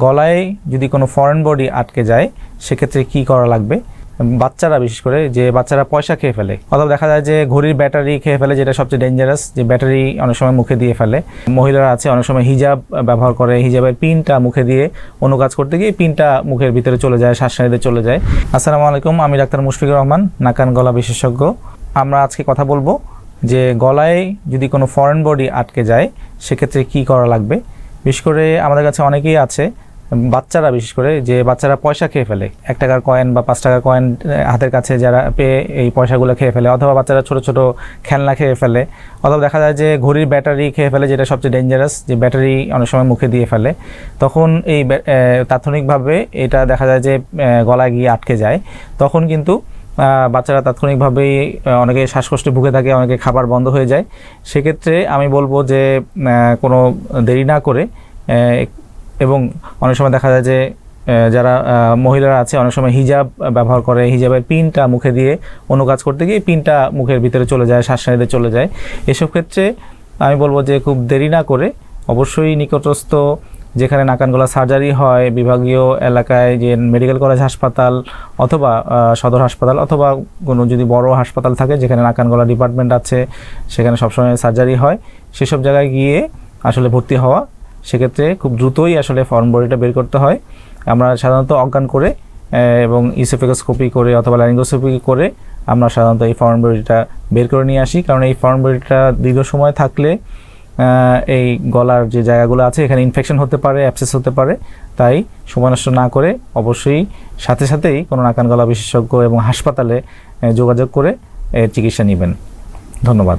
গলায় যদি কোনো ফরেন বডি আটকে যায় সেক্ষেত্রে কি করা লাগবে। বাচ্চারা বিশেষ করে যে বাচ্চারা পয়সা খেয়ে ফেলে অথবা দেখা যায় যে ঘড়ির ব্যাটারি খেয়ে ফেলে, যেটা সবচেয়ে ডেঞ্জারাস, যে ব্যাটারি অনেক সময় মুখে দিয়ে ফেলে। মহিলারা আছে অনেক সময় হিজাব ব্যবহার করে, হিজাবের পিনটা মুখে দিয়ে অন্য কাজ করতে গিয়ে পিনটা মুখের ভিতরে চলে যায়, শ্বাসনালীতে চলে যায়। আসসালামু আলাইকুম, আমি ডাক্তার মুশফিকুর রহমান, নাক কান গলা বিশেষজ্ঞ। আমরা আজকে কথা বলবো যে গলায় যদি কোনো ফরেন বডি আটকে যায় সেক্ষেত্রে কি করা লাগবে। বিশেষ করে আমাদের কাছে অনেকেই আছে, বাচ্চারা বিশেষ করে যে বাচ্চারা পয়সা খেয়ে ফেলে, 1 টাকার কয়েন বা 5 টাকার কয়েন হাতের কাছে যারা পেয়ে এই পয়সাগুলো খেয়ে ফেলে, অথবা বাচ্চারা ছোট ছোট খেলনা খেয়ে ফেলে, অথবা দেখা যায় যে ঘড়ির ব্যাটারি খেয়ে ফেলে, যেটা সবচেয়ে ডেঞ্জারাস, যে ব্যাটারি অনেক সময় মুখে দিয়ে ফেলে। তখন এই তাৎক্ষণিকভাবে এটা দেখা যায় যে গলায় গিয়ে আটকে যায়। তখন কিন্তু বাচ্চারা তাৎক্ষণিকভাবেই অনেকে শ্বাসকষ্টে ভুগে থাকে, অনেকে খাবার বন্ধ হয়ে যায়। সেক্ষেত্রে আমি বলবো যে কোনো দেরি না করে, এবং অনেক সময় দেখা যায় যে যারা মহিলারা আছে অনেক সময় হিজাব ব্যবহার করে, হিজাবের পিনটা মুখে দিয়ে অন্য কাজ করতে গিয়ে পিনটা মুখের ভিতরে চলে যায়, শ্বাসনালীতে চলে যায়। এসব ক্ষেত্রে আমি বলবো যে খুব দেরি না করে অবশ্যই নিকটস্থ যেখানে নাক কান গলা সার্জারি হয়, বিভাগীয় এলাকায় যে মেডিকেল কলেজ হাসপাতাল অথবা সদর হাসপাতাল অথবা কোনো যদি বড় হাসপাতাল থাকে যেখানে নাক কান গলা ডিপার্টমেন্ট আছে, সেখানে সবসময় সার্জারি হয়, সেসব জায়গায় গিয়ে আসলে ভর্তি হওয়া। সেক্ষেত্রে খুব দ্রুতই আসলে ফরেন বডিটা বের করতে হয়। আমরা সাধারণত অজ্ঞান করে এবং ইসোফেগাস্কোপি করে অথবা ল্যারিঙ্গোস্কোপি করে আমরা সাধারণত এই ফরেন বডিটা বের করে নিয়ে আসি, কারণ এই ফরেন বডিটা দীর্ঘ সময় থাকলে এই গলার যে জায়গাগুলো আছে এখানে ইনফেকশন হতে পারে, অ্যাবসেস হতে পারে। তাই সময় নষ্ট না করে অবশ্যই সাথে সাথেই কোনো নাক কান গলা বিশেষজ্ঞ এবং হাসপাতালে যোগাযোগ করে চিকিৎসা নেবেন। ধন্যবাদ।